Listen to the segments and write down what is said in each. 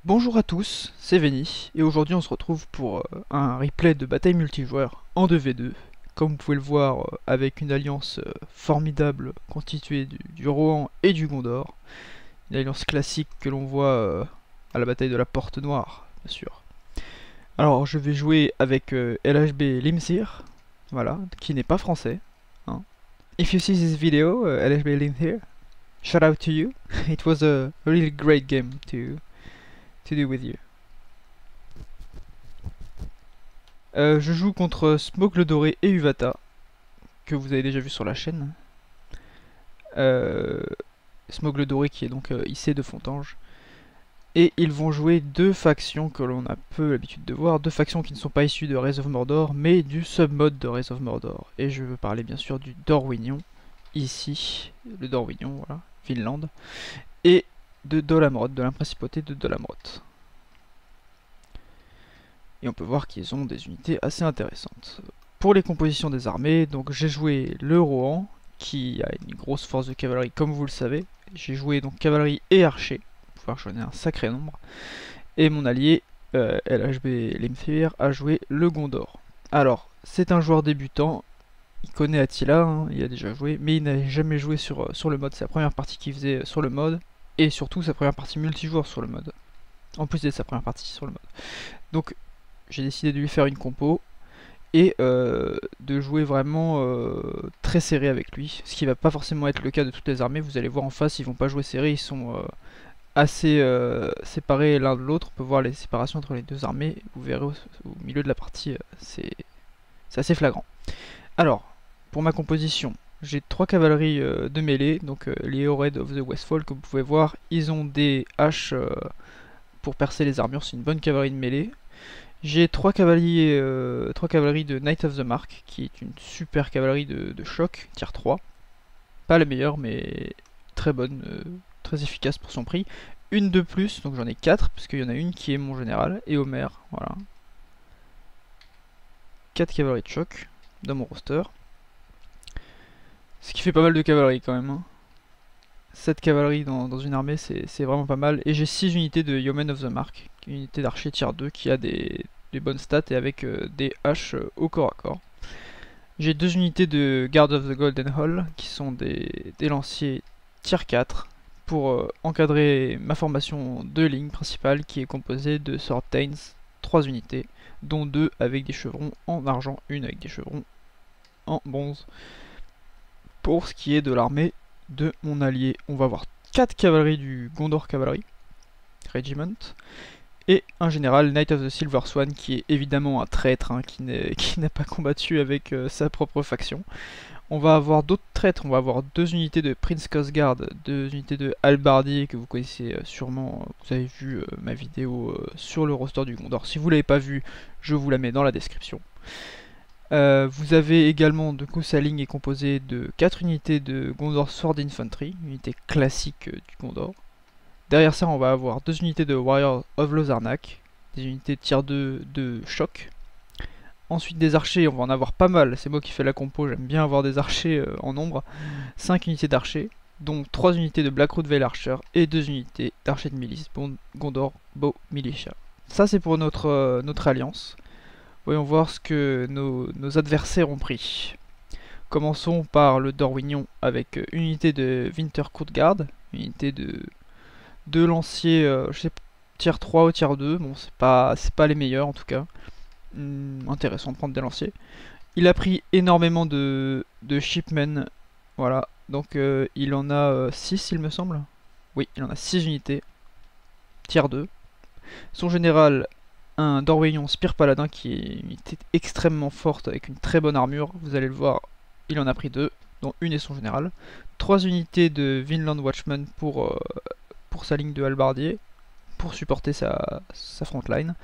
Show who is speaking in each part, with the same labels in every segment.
Speaker 1: Bonjour à tous, c'est Veni, et aujourd'hui on se retrouve pour un replay de bataille multijoueur en 2v2, comme vous pouvez le voir avec une alliance formidable constituée du Rohan et du Gondor, une alliance classique que l'on voit à la bataille de la Porte Noire, bien sûr. Alors je vais jouer avec LHB Limthir, voilà, qui n'est pas français. Hein. If you see this video, LHB Limthir, shout out to you, it was a really great game to do with you. Je joue contre Smoke le Doré et Uvata, que vous avez déjà vu sur la chaîne. Smoke le Doré qui est donc IC de Fontange. Et ils vont jouer deux factions que l'on a peu l'habitude de voir, deux factions qui ne sont pas issues de Rise of Mordor, mais du submode de Rise of Mordor. Et je veux parler bien sûr du Dorwinion, ici, le Dorwinion, voilà, Vinland, et de Dolamrod, de la principauté de Dolamrod. Et on peut voir qu'ils ont des unités assez intéressantes. Pour les compositions des armées, donc j'ai joué le Rohan, qui a une grosse force de cavalerie comme vous le savez. J'ai joué donc cavalerie et archer, pour pouvoir j'en ai un sacré nombre. Et mon allié, LHB Limthir, a joué le Gondor. Alors, c'est un joueur débutant, il connaît Attila, hein, il a déjà joué, mais il n'a jamais joué sur le mode. C'est la première partie qu'il faisait sur le mode, et surtout sa première partie multijoueur sur le mode. En plus de sa première partie sur le mode. Donc, j'ai décidé de lui faire une compo et de jouer vraiment très serré avec lui, ce qui va pas forcément être le cas de toutes les armées. Vous allez voir en face, ils vont pas jouer serré, ils sont assez séparés l'un de l'autre. On peut voir les séparations entre les deux armées, vous verrez au milieu de la partie, c'est assez flagrant. Alors, pour ma composition, j'ai 3 cavaleries de mêlée, donc les Red of the Westfall, comme vous pouvez voir, ils ont des haches pour percer les armures, c'est une bonne cavalerie de mêlée. J'ai 3 cavaleries de Knight of the Mark, qui est une super cavalerie de choc, tier 3. Pas la meilleure, mais très bonne, très efficace pour son prix. Une de plus, donc j'en ai 4, parce qu'il y en a une qui est mon général, et Homer, voilà. 4 cavaleries de choc dans mon roster. Ce qui fait pas mal de cavalerie quand même. Hein. 7 cavaleries dans une armée, c'est vraiment pas mal. Et j'ai 6 unités de Yeoman of the Mark, une unité d'archer tier 2 qui a des bonnes stats et avec des haches au corps à corps. J'ai 2 unités de Guard of the Golden Hall qui sont des lanciers tier 4 pour encadrer ma formation de ligne principale qui est composée de Swordtains, 3 unités, dont 2 avec des chevrons en argent, une avec des chevrons en bronze. Pour ce qui est de l'armée de mon allié, on va avoir 4 cavaleries du Gondor Cavalry Regiment et un général Knight of the Silver Swan qui est évidemment un traître hein, qui n'a pas combattu avec sa propre faction. On va avoir d'autres traîtres, on va avoir 2 unités de Prince Cosgard, 2 unités de Halbardier que vous connaissez sûrement, vous avez vu ma vidéo sur le roster du Gondor. Si vous l'avez pas vu, je vous la mets dans la description. Vous avez également, de coup, sa ligne est composée de 4 unités de Gondor Sword Infantry, unité classique du Gondor. Derrière ça, on va avoir 2 unités de Warrior of Lozarnak, des unités tier 2 de choc. Ensuite, des archers, on va en avoir pas mal, c'est moi qui fais la compo, j'aime bien avoir des archers en nombre. 5 unités d'archers, dont 3 unités de Blackroot Vale Archer et 2 unités d'archers de milice, Gondor Bow Militia. Ça, c'est pour notre alliance. Voyons voir ce que nos adversaires ont pris. Commençons par le Dorwinion avec une unité de Winter Court Guard, une unité de 2 lanciers, je sais tier 3 ou tier 2, bon c'est pas les meilleurs en tout cas. Intéressant de prendre des lanciers. Il a pris énormément de shipmen, voilà, donc il en a 6 il me semble. Oui, il en a 6 unités, tier 2. Son général, un Dorwinion Spear Paladin qui est une unité extrêmement forte avec une très bonne armure, vous allez le voir, il en a pris 2, dont une est son général. 3 unités de Vinland Watchman pour sa ligne de halbardier, pour supporter sa frontline.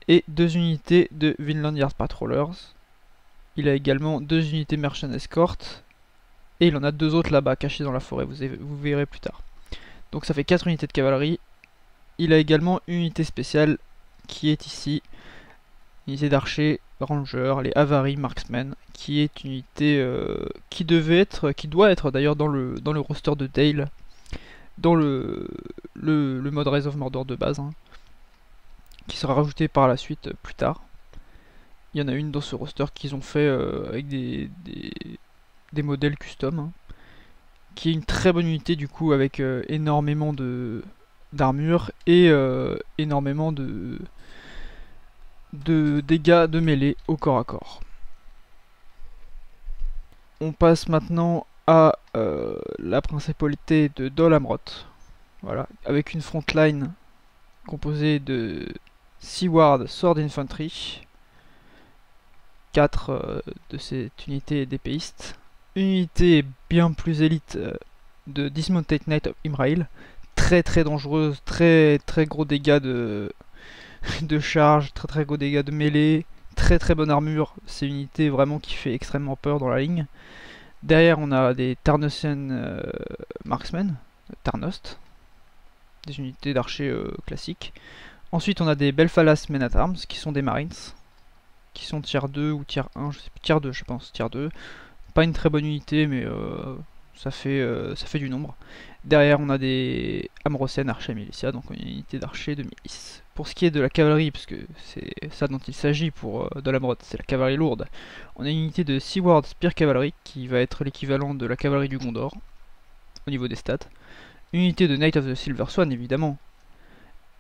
Speaker 1: Et 2 unités de Vinland Yard Patrollers. Il a également 2 unités Merchant Escort. Et il en a 2 autres là-bas, cachés dans la forêt, vous verrez plus tard. Donc ça fait 4 unités de cavalerie. Il a également une unité spéciale qui est ici. Une unité d'archers, rangers, les Avari Marksmen, qui est une unité qui doit être d'ailleurs dans le roster de Dale, dans le mode Rise of Mordor de base. Hein. qui sera rajoutée par la suite plus tard. Il y en a une dans ce roster qu'ils ont fait avec des modèles custom, hein, qui est une très bonne unité du coup avec énormément d'armure et énormément de dégâts de mêlée au corps à corps. On passe maintenant à la principauté de Dol Amroth. Voilà, avec une frontline composée de Seaward Sword Infantry, 4 de cette unité d'épéistes, une unité bien plus élite de Dismounted Knight of Imrail, très dangereuse, très gros dégâts de charge, très gros dégâts de mêlée, très bonne armure. C'est une unité vraiment qui fait extrêmement peur dans la ligne. Derrière on a des Tarnossian Marksmen, Tarnost, des unités d'archers classiques. Ensuite on a des Belfalas Men at Arms qui sont des Marines, qui sont tier 2 ou tier 1, je sais plus, tier 2 je pense, tier 2. Pas une très bonne unité mais ça fait du nombre. Derrière on a des Amrosen Archers Militia, donc une unité d'archers de milice. Pour ce qui est de la cavalerie, parce que c'est ça dont il s'agit pour Dol Amroth, c'est la cavalerie lourde, on a une unité de Seaward Spear Cavalry qui va être l'équivalent de la cavalerie du Gondor au niveau des stats. Une unité de Knight of the Silver Swan évidemment.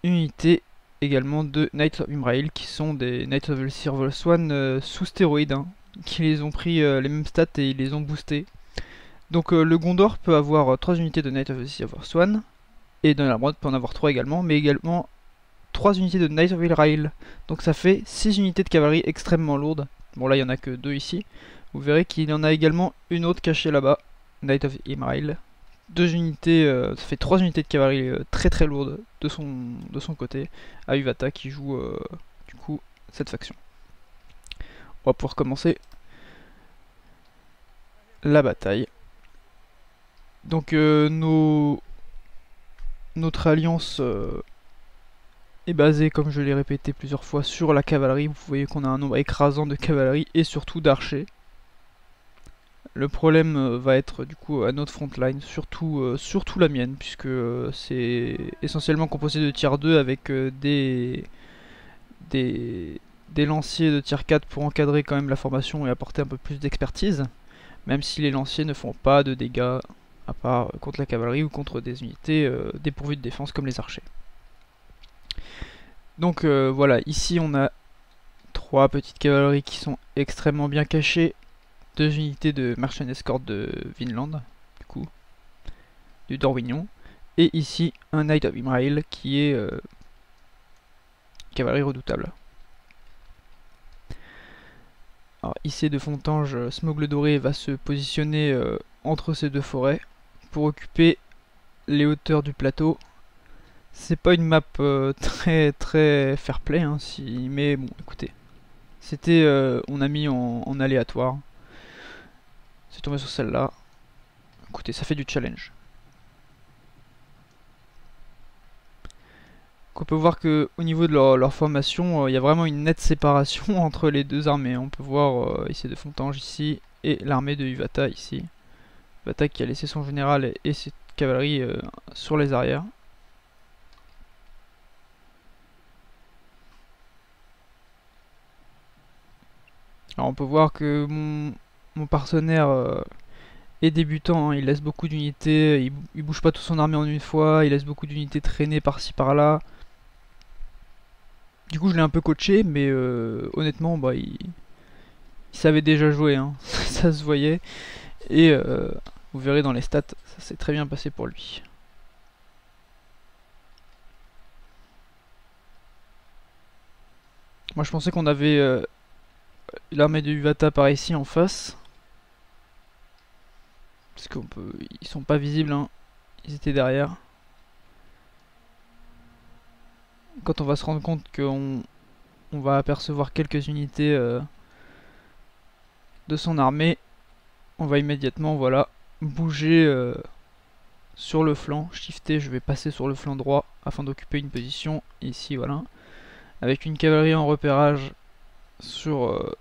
Speaker 1: Une unité également de Knights of Imrail qui sont des Knights of the Silver Swan sous stéroïdes, hein, qui les ont pris les mêmes stats et ils les ont boostés. Donc le Gondor peut avoir 3 unités de Knight of the Silver Swan, et Dol Amroth peut en avoir 3 également, mais également 3 unités de Knight of Imrail. Donc ça fait 6 unités de cavalerie extrêmement lourdes. Bon là il n'y en a que 2 ici. Vous verrez qu'il y en a également une autre cachée là-bas, Knight of Imrail. 2 unités, ça fait 3 unités de cavalerie très lourdes de son côté, à Uvata qui joue du coup cette faction. On va pouvoir commencer la bataille. Donc notre alliance est basée, comme je l'ai répété plusieurs fois, sur la cavalerie. Vous voyez qu'on a un nombre écrasant de cavalerie et surtout d'archers. Le problème va être du coup à notre frontline, surtout la mienne, puisque c'est essentiellement composé de tier 2 avec des lanciers de tier 4 pour encadrer quand même la formation et apporter un peu plus d'expertise, même si les lanciers ne font pas de dégâts à part contre la cavalerie ou contre des unités dépourvues de défense comme les archers. Donc voilà, ici on a 3 petites cavaleries qui sont extrêmement bien cachées, 2 unités de Merchant Escort de Vinland, du coup, du Dorwignon, et ici un Knight of Imrail qui est cavalerie redoutable. Alors ici de Fontange, Smogle Doré va se positionner entre ces deux forêts pour occuper les hauteurs du plateau. C'est pas une map très fair play, hein, mais bon écoutez, c'était on a mis en aléatoire. C'est tombé sur celle-là. Écoutez, ça fait du challenge. Donc on peut voir que au niveau de leur formation, il y a vraiment une nette séparation entre les deux armées. On peut voir ici de Fontange ici et l'armée de Uvata ici. Uvata qui a laissé son général et ses cavaleries sur les arrières. Alors on peut voir que mon partenaire est débutant, hein, il laisse beaucoup d'unités, il bouge pas toute son armée en une fois, il laisse beaucoup d'unités traîner par-ci par-là. Du coup je l'ai un peu coaché, mais honnêtement bah, il savait déjà jouer, hein. Ça se voyait. Et vous verrez dans les stats, ça s'est très bien passé pour lui. Moi je pensais qu'on avait l'armée de Uvata par ici en face. Parce ils sont pas visibles, hein. Ils étaient derrière. Quand on va se rendre compte qu'on va apercevoir quelques unités de son armée, on va immédiatement voilà, bouger sur le flanc, shifter, je vais passer sur le flanc droit afin d'occuper une position ici, voilà, avec une cavalerie en repérage sur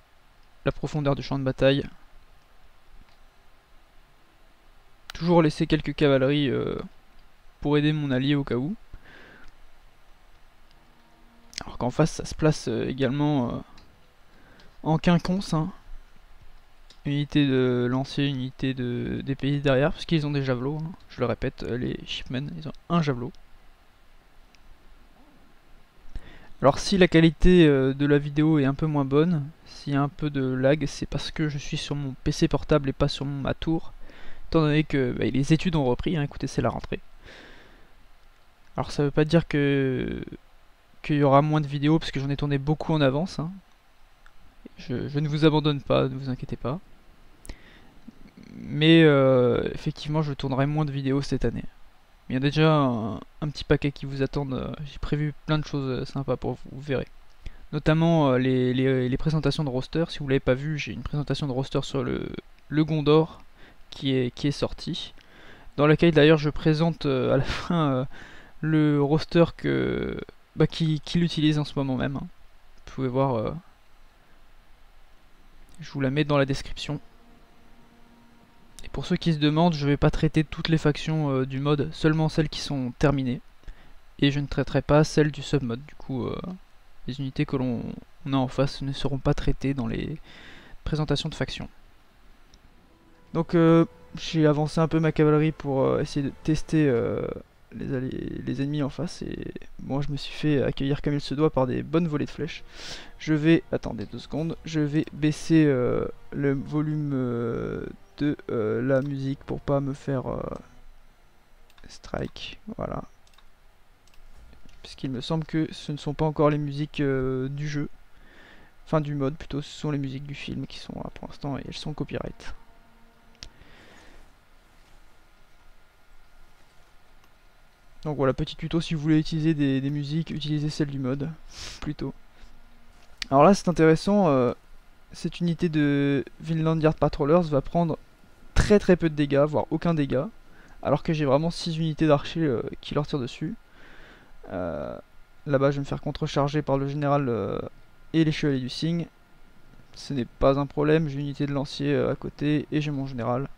Speaker 1: la profondeur du champ de bataille. Toujours laisser quelques cavaleries pour aider mon allié au cas où. Alors alors qu'en face ça se place également en quinconce, hein. Unité de lancer, unité de d'épée derrière, parce qu'ils ont des javelots, hein. Je le répète, les shipmen, ils ont un javelot. Alors si la qualité de la vidéo est un peu moins bonne, s'il y a un peu de lag, c'est parce que je suis sur mon PC portable et pas sur ma tour, étant donné que les études ont repris, hein. Écoutez, c'est la rentrée. Alors ça veut pas dire qu'il y aura moins de vidéos, parce que j'en ai tourné beaucoup en avance, hein. Je ne vous abandonne pas, ne vous inquiétez pas. Mais effectivement, je tournerai moins de vidéos cette année. Il y a déjà un petit paquet qui vous attendent. J'ai prévu plein de choses sympas pour vous, vous verrez. Notamment les présentations de roster. Si vous l'avez pas vu, j'ai une présentation de roster sur le Gondor qui est sorti. Dans laquelle d'ailleurs je présente à la fin le roster qu'il utilise en ce moment même, hein. Vous pouvez voir, je vous la mets dans la description. Et pour ceux qui se demandent, je vais pas traiter toutes les factions du mode, seulement celles qui sont terminées. Et je ne traiterai pas celles du submode. Du coup, les unités que l'on a en face ne seront pas traitées dans les présentations de factions. Donc j'ai avancé un peu ma cavalerie pour essayer de tester les ennemis en face. Et moi je me suis fait accueillir comme il se doit par des bonnes volées de flèches. Je vais, attendez 2 secondes, je vais baisser le volume de la musique pour pas me faire strike, voilà. Puisqu'il me semble que ce ne sont pas encore les musiques du jeu, enfin du mode plutôt, ce sont les musiques du film qui sont là pour l'instant et elles sont copyright. Donc voilà, petit tuto, si vous voulez utiliser des musiques, utilisez celle du mode, plutôt. Alors là c'est intéressant, cette unité de Vinland Yard Patrollers va prendre très peu de dégâts, voire aucun dégât, alors que j'ai vraiment 6 unités d'archers qui leur tirent dessus. Là-bas je vais me faire contrecharger par le général et les chevaliers du cygne. Ce n'est pas un problème, j'ai une unité de lancier à côté et j'ai mon général.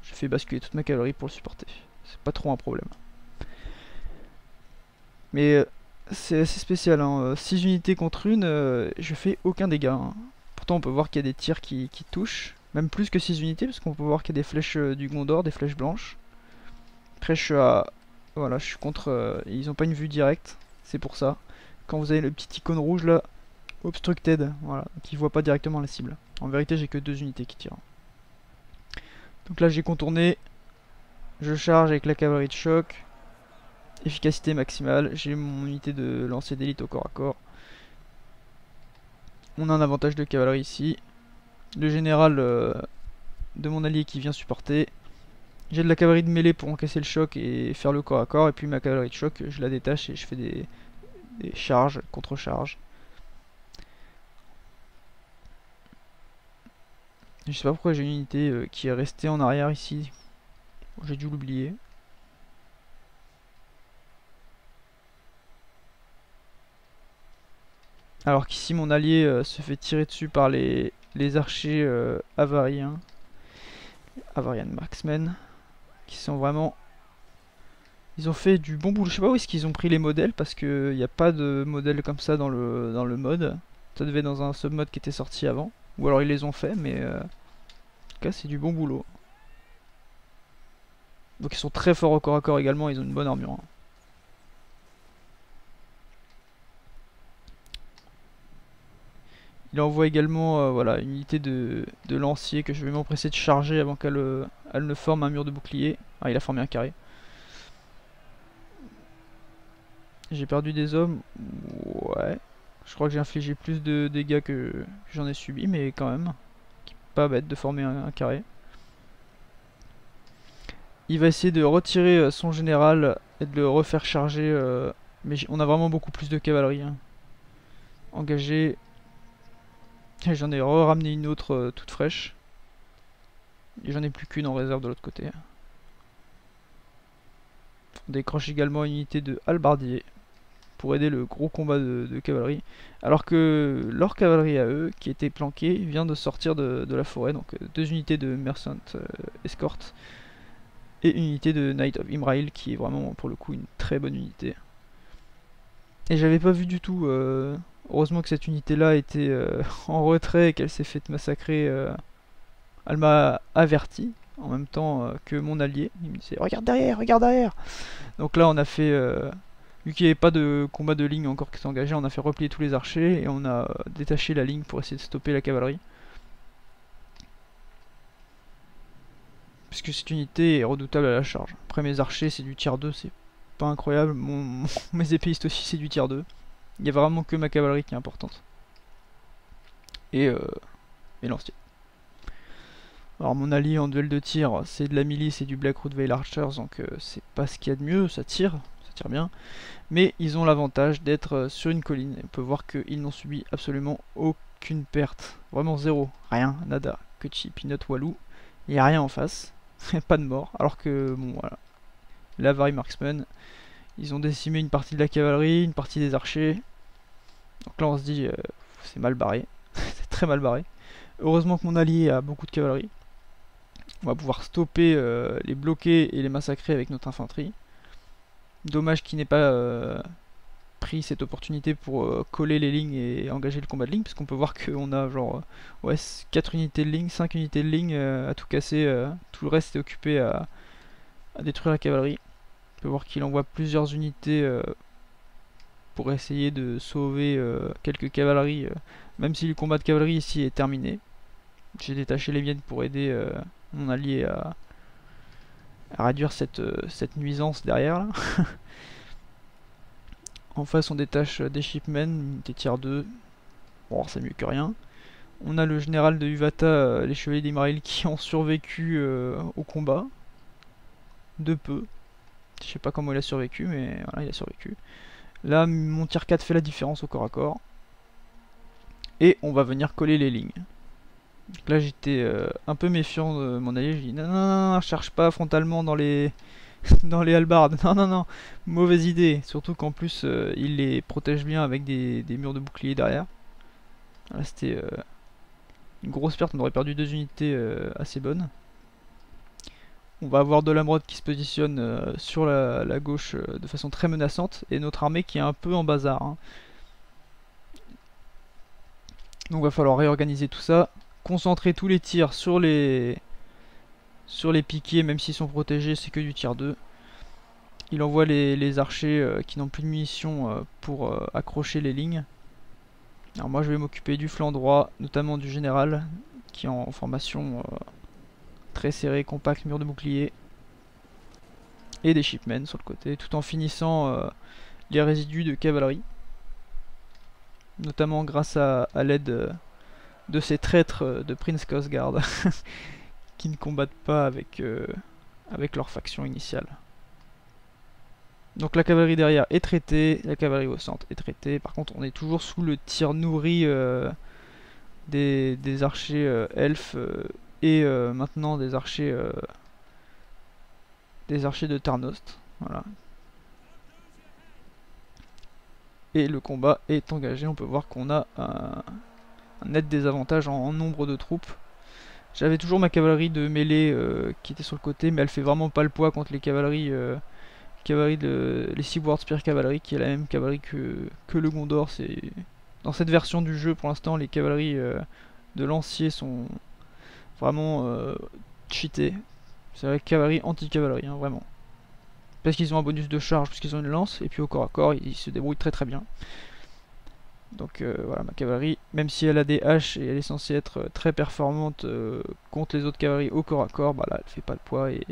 Speaker 1: Je fais basculer toute ma cavalerie pour le supporter. C'est pas trop un problème. Mais c'est assez spécial, hein. 6 unités contre une, je fais aucun dégât, hein. Pourtant on peut voir qu'il y a des tirs qui touchent. Même plus que 6 unités, parce qu'on peut voir qu'il y a des flèches du Gondor, des flèches blanches. Après je suis à... Voilà, je suis contre... ils ont pas une vue directe, c'est pour ça. Quand vous avez le petit icône rouge là, obstructed, voilà, donc ils voient pas directement la cible. En vérité j'ai que 2 unités qui tirent. Donc là j'ai contourné, je charge avec la cavalerie de choc. Efficacité maximale, j'ai mon unité de lancer d'élite au corps à corps. On a un avantage de cavalerie ici. Le général de mon allié qui vient supporter. J'ai de la cavalerie de mêlée pour encaisser le choc et faire le corps à corps. Et puis ma cavalerie de choc, je la détache et je fais des charges, contre-charges. Je sais pas pourquoi j'ai une unité qui est restée en arrière ici. J'ai dû l'oublier. Alors qu'ici mon allié se fait tirer dessus par les archers avariens. Avarian Marksmen. Qui sont vraiment... Ils ont fait du bon boulot. Je sais pas où est-ce qu'ils ont pris les modèles, parce qu'il n'y a pas de modèles comme ça dans le mode. Ça devait être dans un submode qui était sorti avant. Ou alors ils les ont fait, mais en tout cas c'est du bon boulot. Donc ils sont très forts au corps à corps également, ils ont une bonne armure, hein. Il envoie également voilà, une unité de lancier que je vais m'empresser de charger avant qu'elle ne forme un mur de bouclier. Ah, il a formé un carré. J'ai perdu des hommes. Ouais. Je crois que j'ai infligé plus de dégâts que j'en ai subi, mais quand même. Pas bête de former un carré. Il va essayer de retirer son général et de le refaire charger. Mais on a vraiment beaucoup plus de cavalerie, hein. Engagé. J'en ai ramené une autre toute fraîche. Et j'en ai plus qu'une en réserve de l'autre côté. On décroche également une unité de halbardier pour aider le gros combat de cavalerie. Alors que leur cavalerie à eux, qui était planquée, vient de sortir de la forêt. Donc 2 unités de Mercent Escort et une unité de Knight of Imrail qui est vraiment pour le coup une très bonne unité. Et j'avais pas vu du tout, heureusement que cette unité là était en retrait et qu'elle s'est fait massacrer. Elle m'a averti en même temps que mon allié. Il me disait regarde derrière, regarde derrière. Donc là on a fait, vu qu'il n'y avait pas de combat de ligne encore qui s'est engagé, on a fait replier tous les archers et on a détaché la ligne pour essayer de stopper la cavalerie. Puisque cette unité est redoutable à la charge. Après mes archers c'est du tier 2, c'est pas incroyable. Mes épéistes aussi c'est du tier 2. Il n'y a vraiment que ma cavalerie qui est importante. Et mes lanciers. Alors mon allié en duel de tir, c'est de la milice et du Blackroot Veil Archers, donc c'est pas ce qu'il y a de mieux, ça tire bien. Mais ils ont l'avantage d'être sur une colline, et on peut voir qu'ils n'ont subi absolument aucune perte. Vraiment zéro, rien, nada, que Peanut, Walou, il n'y a rien en face, pas de mort. Alors que, bon voilà, la Vari Marksman, ils ont décimé une partie de la cavalerie, une partie des archers. Donc là on se dit, c'est mal barré, c'est très mal barré. Heureusement que mon allié a beaucoup de cavalerie. On va pouvoir stopper, les bloquer et les massacrer avec notre infanterie. Dommage qu'il n'ait pas pris cette opportunité pour coller les lignes et engager le combat de ligne, parce qu'on peut voir qu'on a genre ouais, 4 unités de ligne, 5 unités de ligne à tout casser, tout le reste est occupé à détruire la cavalerie. On peut voir qu'il envoie plusieurs unités pour essayer de sauver quelques cavaleries, même si le combat de cavalerie ici est terminé. J'ai détaché les miennes pour aider mon allié à réduire cette nuisance derrière là. En face on détache des shipmen, des tiers 2. Bon c'est mieux que rien. On a le général de Uvata, les chevaliers d'Imraïl qui ont survécu au combat. De peu. Je sais pas comment il a survécu, mais voilà, il a survécu. Là mon tier 4 fait la différence au corps à corps. Et on va venir coller les lignes. Donc là j'étais un peu méfiant de mon allié, je dis non, non, non, non, cherche pas frontalement dans les dans les halbardes, non, non, non, mauvaise idée, surtout qu'en plus il les protège bien avec des murs de bouclier derrière. Là c'était une grosse perte, on aurait perdu 2 unités assez bonnes. On va avoir de l'Amrod qui se positionne sur la gauche de façon très menaçante, et notre armée qui est un peu en bazar. Hein. Donc va falloir réorganiser tout ça. Concentrer tous les tirs sur les piquets, même s'ils sont protégés, c'est que du tir 2. Il envoie les archers qui n'ont plus de munitions pour accrocher les lignes. Alors moi je vais m'occuper du flanc droit, notamment du général, qui est en formation très serrée, compacte, mur de bouclier. Et des shipmen sur le côté, tout en finissant les résidus de cavalerie. Notamment grâce à l'aide de ces traîtres de Prince Cosgard qui ne combattent pas avec leur faction initiale. Donc la cavalerie derrière est traitée, la cavalerie au centre est traitée. Par contre on est toujours sous le tir nourri des archers elfes et maintenant des archers de Tarnost. Voilà. Et le combat est engagé, on peut voir qu'on a un net désavantage en nombre de troupes. J'avais toujours ma cavalerie de mêlée qui était sur le côté, mais elle fait vraiment pas le poids contre les cavaleries, les Seaward Spear Cavalry, qui est la même cavalerie que le Gondor. Dans cette version du jeu, pour l'instant, les cavaleries de lanciers sont vraiment cheatées. C'est la cavalerie anti-cavalerie, hein, vraiment. Parce qu'ils ont un bonus de charge, parce qu'ils ont une lance, et puis au corps à corps, ils se débrouillent très très bien. Donc voilà, ma cavalerie, même si elle a des haches et elle est censée être très performante contre les autres cavaleries au corps à corps, bah là elle fait pas le poids et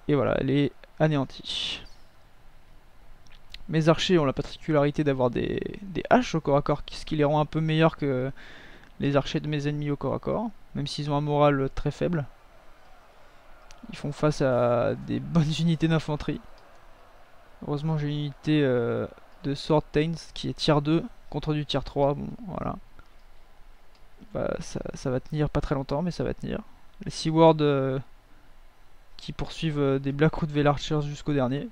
Speaker 1: voilà, elle est anéantie. Mes archers ont la particularité d'avoir des haches au corps à corps, ce qui les rend un peu meilleurs que les archers de mes ennemis au corps à corps, même s'ils ont un moral très faible. Ils font face à des bonnes unités d'infanterie. Heureusement j'ai une unité de Sword Tains qui est tier 2 contre du tier 3, bon voilà. Bah, ça va tenir pas très longtemps, mais ça va tenir. Les Seaward qui poursuivent des Blackroot Veil Archers jusqu'au dernier,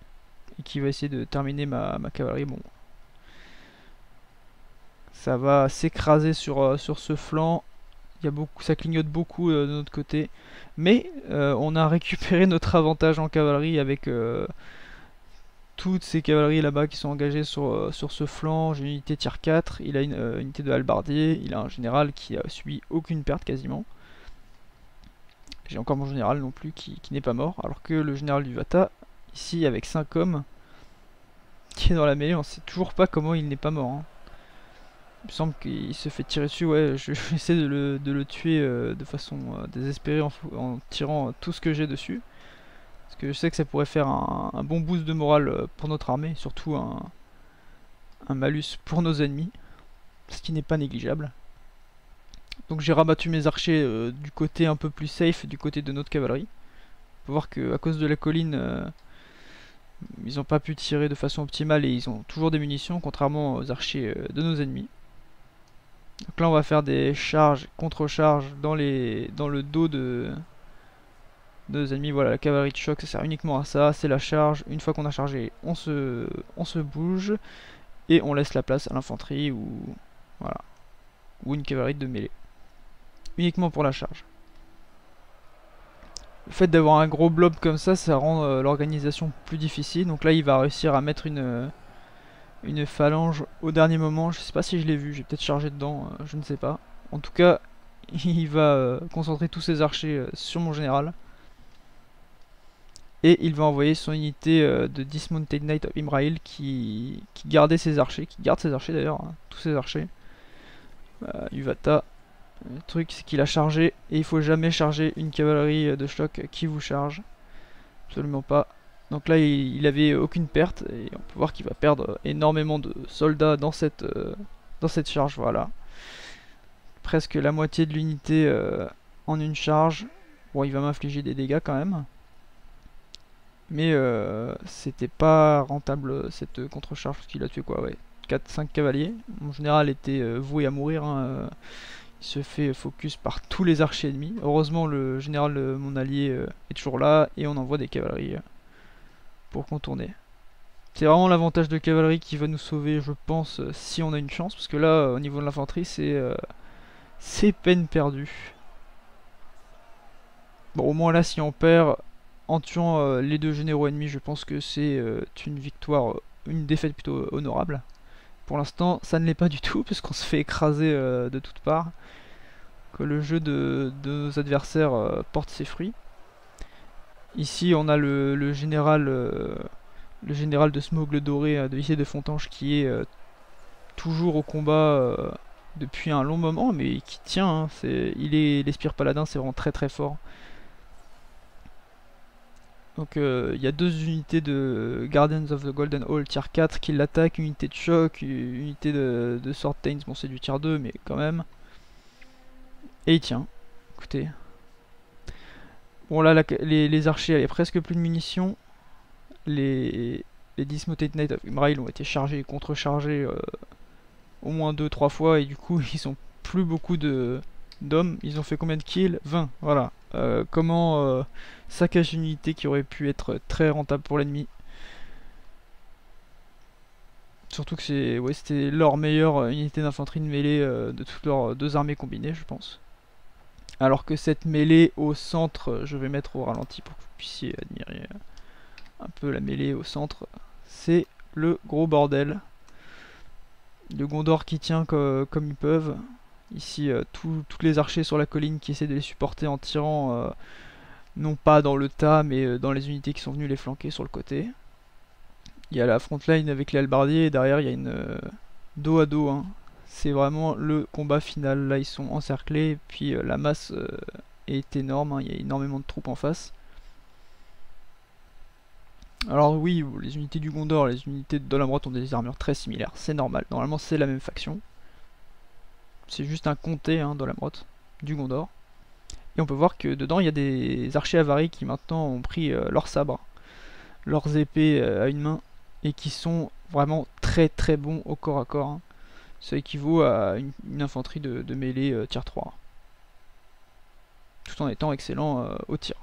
Speaker 1: et qui va essayer de terminer ma cavalerie, bon. Ça va s'écraser sur ce flanc, ça clignote beaucoup de notre côté, mais on a récupéré notre avantage en cavalerie avec toutes ces cavaleries là-bas qui sont engagées sur ce flanc. J'ai une unité tier 4, il a une unité de hallebardier, il a un général qui a subi aucune perte quasiment. J'ai encore mon général non plus qui n'est pas mort, alors que le général du Vata, ici avec 5 hommes, qui est dans la mêlée, on sait toujours pas comment il n'est pas mort. Hein. Il me semble qu'il se fait tirer dessus, ouais, j'essaie de le tuer de façon désespérée en tirant tout ce que j'ai dessus. Parce que je sais que ça pourrait faire un bon boost de morale pour notre armée, surtout un malus pour nos ennemis, ce qui n'est pas négligeable. Donc j'ai rabattu mes archers du côté un peu plus safe, du côté de notre cavalerie. On peut voir qu'à cause de la colline, ils n'ont pas pu tirer de façon optimale et ils ont toujours des munitions, contrairement aux archers de nos ennemis. Donc là on va faire des charges, contre-charges dans le dos de nos ennemis. Voilà, la cavalerie de choc ça sert uniquement à ça, c'est la charge. Une fois qu'on a chargé, on se bouge et on laisse la place à l'infanterie ou voilà, ou une cavalerie de mêlée. Uniquement pour la charge. Le fait d'avoir un gros blob comme ça rend l'organisation plus difficile. Donc là il va réussir à mettre une phalange au dernier moment. Je sais pas si je l'ai vu, j'ai peut-être chargé dedans, je ne sais pas. En tout cas, il va concentrer tous ses archers sur mon général. Et il va envoyer son unité de Dismounted Knight of Imrail qui gardait ses archers, qui garde ses archers d'ailleurs, hein, tous ses archers. Yuvata. Le truc c'est qu'il a chargé et il faut jamais charger une cavalerie de choc qui vous charge. Absolument pas. Donc là il avait aucune perte et on peut voir qu'il va perdre énormément de soldats dans cette charge. Voilà. Presque la moitié de l'unité en une charge. Bon, il va m'infliger des dégâts quand même. Mais c'était pas rentable cette contre-charge parce qu'il a tué quoi, ouais, 4-5 cavaliers. Mon général était voué à mourir. Hein, il se fait focus par tous les archers ennemis. Heureusement le général de mon allié est toujours là et on envoie des cavaleries pour contourner. C'est vraiment l'avantage de cavalerie qui va nous sauver je pense si on a une chance. Parce que là au niveau de l'infanterie c'est peine perdue. Bon au moins là si on perd en tuant les deux généraux ennemis je pense que c'est une victoire, une défaite plutôt honorable. Pour l'instant ça ne l'est pas du tout parce qu'on se fait écraser de toutes parts. Que le jeu de nos adversaires porte ses fruits. Ici on a le général de Smogle Doré de lycée de Fontange qui est toujours au combat depuis un long moment mais qui tient. Hein, il Spire Paladin, c'est vraiment très très fort. Donc il y a deux unités de Guardians of the Golden Hall tier 4 qui l'attaquent, une unité de choc, une unité de Sword Tains, bon c'est du tier 2 mais quand même. Et il tient, écoutez. Bon là les archers avaient presque plus de munitions. Les Dismounted Knight of Imrail ont été chargés et contre-chargés au moins 2-3 fois et du coup ils ont plus beaucoup d'hommes. Ils ont fait combien de kills? 20, voilà. Comment saccager une unité qui aurait pu être très rentable pour l'ennemi. Surtout que c'était leur meilleure unité d'infanterie de mêlée de toutes leurs deux armées combinées je pense. Alors que cette mêlée au centre, je vais mettre au ralenti pour que vous puissiez admirer un peu la mêlée au centre. C'est le gros bordel. Le Gondor qui tient comme ils peuvent. Ici, tous les archers sur la colline qui essaient de les supporter en tirant, non pas dans le tas, mais dans les unités qui sont venues les flanquer sur le côté. Il y a la front line avec les hallebardiers et derrière il y a une dos à dos. Hein. C'est vraiment le combat final. Là ils sont encerclés et puis la masse est énorme. Hein. Il y a énormément de troupes en face. Alors oui, les unités du Gondor, les unités de Dol Amroth ont des armures très similaires. C'est normal. Normalement c'est la même faction. C'est juste un comté hein, Dol Amroth du Gondor. Et on peut voir que dedans il y a des archers avaries qui maintenant ont pris leurs sabres, leurs épées à une main et qui sont vraiment très très bons au corps à corps. Hein. Ça équivaut à une infanterie de mêlée tier 3. Tout en étant excellent au tir.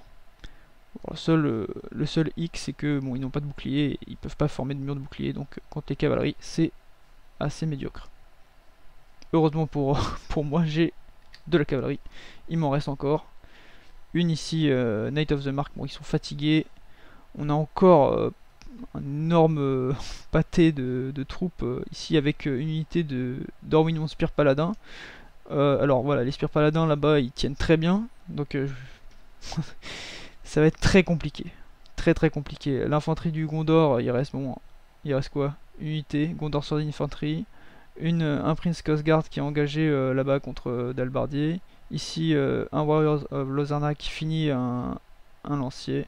Speaker 1: Bon, le seul hic c'est que bon, ils n'ont pas de bouclier, ils peuvent pas former de mur de bouclier, donc contre les cavaleries c'est assez médiocre. Heureusement pour moi j'ai de la cavalerie, il m'en reste encore. Une ici, Knight of the Mark, bon ils sont fatigués. On a encore un énorme pâté de troupes ici avec une unité de Dorwinion Spear Paladin. Alors voilà, les Spear Paladins là-bas ils tiennent très bien, donc ça va être très compliqué. Très compliqué. L'infanterie du Gondor, il reste bon. Il reste quoi? Une unité, Gondor Sword Infantry. Un Prince Cosgard qui est engagé là-bas contre Dalbardier. Ici, un Warriors of Lozarna qui finit un lancier.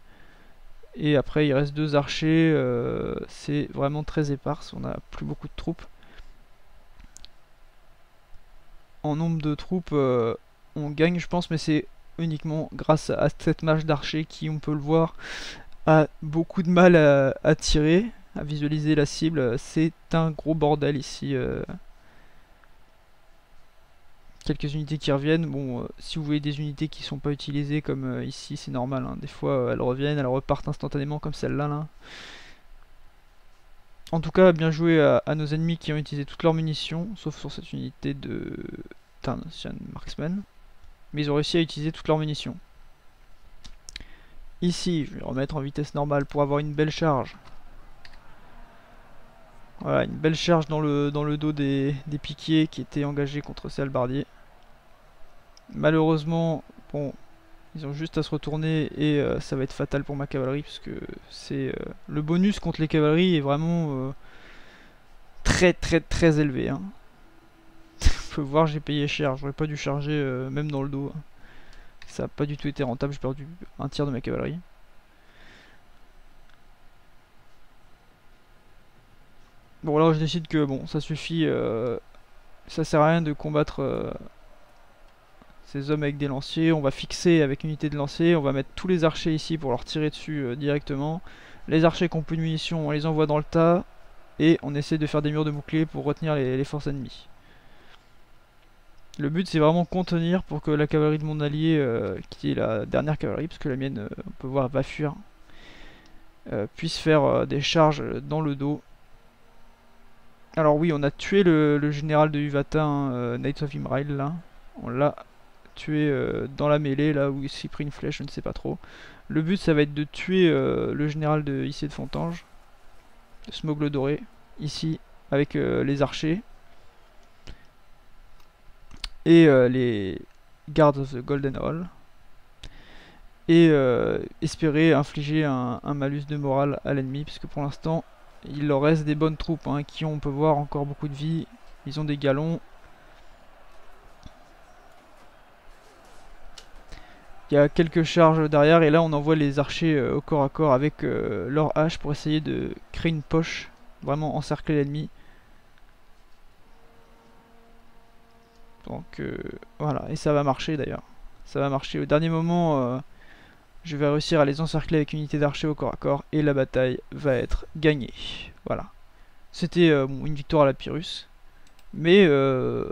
Speaker 1: Et après, il reste deux archers. C'est vraiment très éparse. On a plus beaucoup de troupes. En nombre de troupes, on gagne, je pense, mais c'est uniquement grâce à cette mage d'archers qui, on peut le voir, a beaucoup de mal à tirer, à visualiser la cible. C'est un gros bordel ici. Quelques unités qui reviennent. Bon, si vous voyez des unités qui sont pas utilisées comme ici, c'est normal, hein. Des fois, elles reviennent, elles repartent instantanément comme celle-là. Là. En tout cas, bien joué à nos ennemis qui ont utilisé toutes leurs munitions, sauf sur cette unité de Tarnosian Marksman. Mais ils ont réussi à utiliser toutes leurs munitions. Ici, je vais remettre en vitesse normale pour avoir une belle charge. Voilà, une belle charge dans le dos des piquiers qui étaient engagés contre ces halbardiers. Malheureusement, bon, ils ont juste à se retourner et ça va être fatal pour ma cavalerie puisque c'est le bonus contre les cavaleries est vraiment très élevé. Hein. On peut voir, j'ai payé cher, j'aurais pas dû charger même dans le dos. Ça n'a pas du tout été rentable, j'ai perdu un tiers de ma cavalerie. Bon, alors je décide que bon, ça suffit, ça sert à rien de combattre ces hommes avec des lanciers. On va fixer avec une unité de lanciers, on va mettre tous les archers ici pour leur tirer dessus directement. Les archers qui ont plus de munitions, on les envoie dans le tas et on essaie de faire des murs de boucliers pour retenir les forces ennemies. Le but c'est vraiment contenir pour que la cavalerie de mon allié, qui est la dernière cavalerie, parce que la mienne, on peut voir, va fuir, puisse faire des charges dans le dos. Alors oui, on a tué le général de Uvata, hein, Knights of Imrail, là. On l'a tué dans la mêlée, là où il s'est pris une flèche, je ne sais pas trop. Le but, ça va être de tuer le général de Issé de Fontange, de Smogle Doré, ici, avec les archers. Et les Guards of the Golden Hall. Et espérer infliger un malus de morale à l'ennemi, puisque pour l'instant, il leur reste des bonnes troupes, hein, qui ont, on peut voir, encore beaucoup de vie. Ils ont des galons. Il y a quelques charges derrière, et là on envoie les archers au corps à corps avec leur hache pour essayer de créer une poche, vraiment encercler l'ennemi. Donc voilà, et ça va marcher d'ailleurs. Ça va marcher. Au dernier moment, je vais réussir à les encercler avec une unité d'archers au corps à corps, et la bataille va être gagnée. Voilà. C'était bon, une victoire à la Pyrrhus, mais une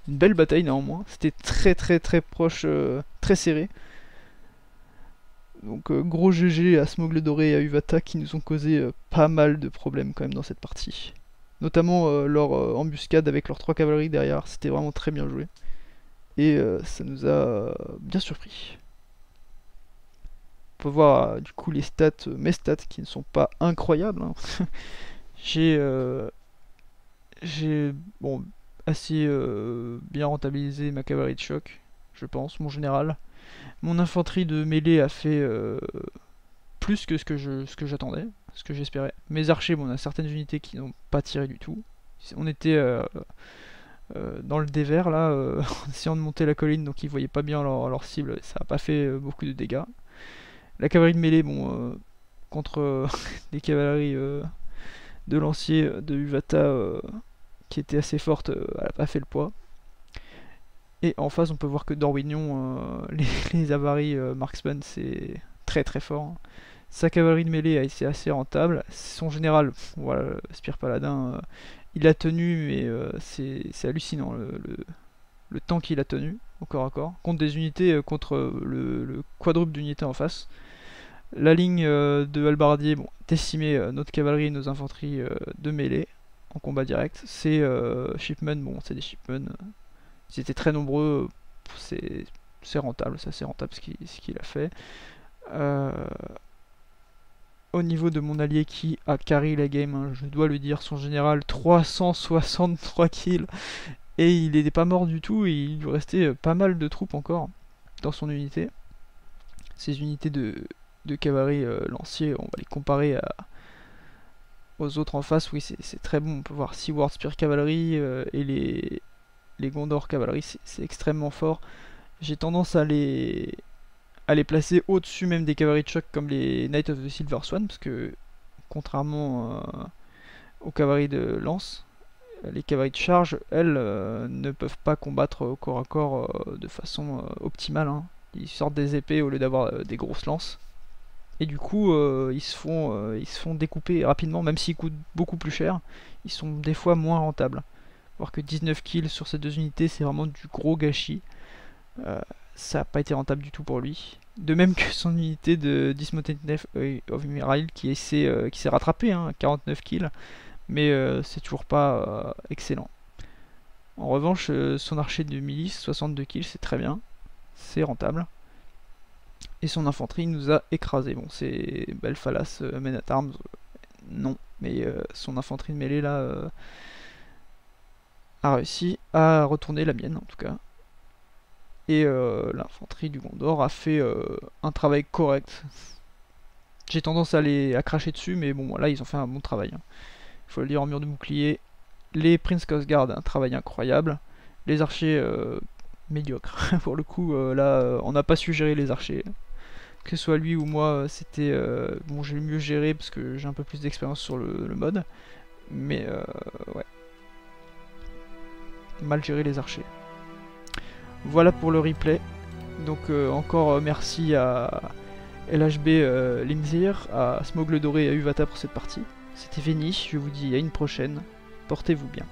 Speaker 1: belle bataille néanmoins. C'était très proche, très serré. Donc gros GG à Smogle Doré et à Uvata qui nous ont causé pas mal de problèmes quand même dans cette partie. Notamment leur embuscade avec leurs 3 cavaleries derrière, c'était vraiment très bien joué. Et ça nous a bien surpris. On peut voir du coup les stats, mes stats qui ne sont pas incroyables. Hein. J'ai bon, assez bien rentabilisé ma cavalerie de choc, je pense, mon général. Mon infanterie de mêlée a fait plus que ce que j'attendais, ce que j'espérais. Mes archers, bon, on a certaines unités qui n'ont pas tiré du tout. On était dans le dévers là, en essayant de monter la colline, donc ils voyaient pas bien leur cible, ça n'a pas fait beaucoup de dégâts. La cavalerie de mêlée, bon, contre les cavaleries de lancier de Uvata qui était assez forte, elle a pas fait le poids. Et en face, on peut voir que Dorwinion, les avaries Marksman, c'est très fort. Hein. Sa cavalerie de mêlée a été assez rentable. Son général, voilà, Spear Paladin, il a tenu, mais c'est hallucinant le temps qu'il a tenu au corps à corps. Contre des unités, contre le quadruple d'unités en face. La ligne de halbardier, bon, décimer notre cavalerie et nos infanteries de mêlée en combat direct. C'est shipmen, bon, c'est des shipmen. Ils étaient très nombreux, c'est rentable, ça c'est rentable ce qu'il a fait. au niveau de mon allié qui a carry la game, hein, je dois le dire, son général 363 kills et il n'était pas mort du tout et il lui restait pas mal de troupes encore dans son unité. Ces unités de cavalerie lancier, on va les comparer aux autres en face, oui c'est très bon, on peut voir Seaward Spear Cavalry et les Gondor Cavalry, c'est extrêmement fort. J'ai tendance à les placer au-dessus même des cavaleries de choc comme les Knights of the Silver Swan, parce que contrairement aux cavaleries de lance, les cavaleries de charge, elles, ne peuvent pas combattre au corps à corps de façon optimale, hein. Ils sortent des épées au lieu d'avoir des grosses lances. Et du coup, ils se font découper rapidement, même s'ils coûtent beaucoup plus cher. Ils sont des fois moins rentables. Voir que 19 kills sur ces deux unités, c'est vraiment du gros gâchis. Ça n'a pas été rentable du tout pour lui. De même que son unité de Dismounted Knight of Mirail qui s'est rattrapé, hein, 49 kills. Mais c'est toujours pas excellent. En revanche, son archer de milice, 62 kills, c'est très bien. C'est rentable. Et son infanterie nous a écrasé. Bon, c'est Belfalas, Men at Arms, non. Mais son infanterie de mêlée là a réussi à retourner la mienne en tout cas. Et l'infanterie du Gondor a fait un travail correct. J'ai tendance à cracher dessus, mais bon, là ils ont fait un bon travail, hein. Il faut le dire en mur de bouclier. Les Prince Coast Guard, un travail incroyable. Les archers, médiocres. Pour le coup, là, on n'a pas su gérer les archers. Que ce soit lui ou moi, c'était... bon, j'ai mieux géré parce que j'ai un peu plus d'expérience sur le mode. Mais, ouais. Mal géré les archers. Voilà pour le replay. Donc, encore merci à LHB Limzir, à Smogle Doré et à Uvata pour cette partie. C'était Véniche, je vous dis à une prochaine. Portez-vous bien.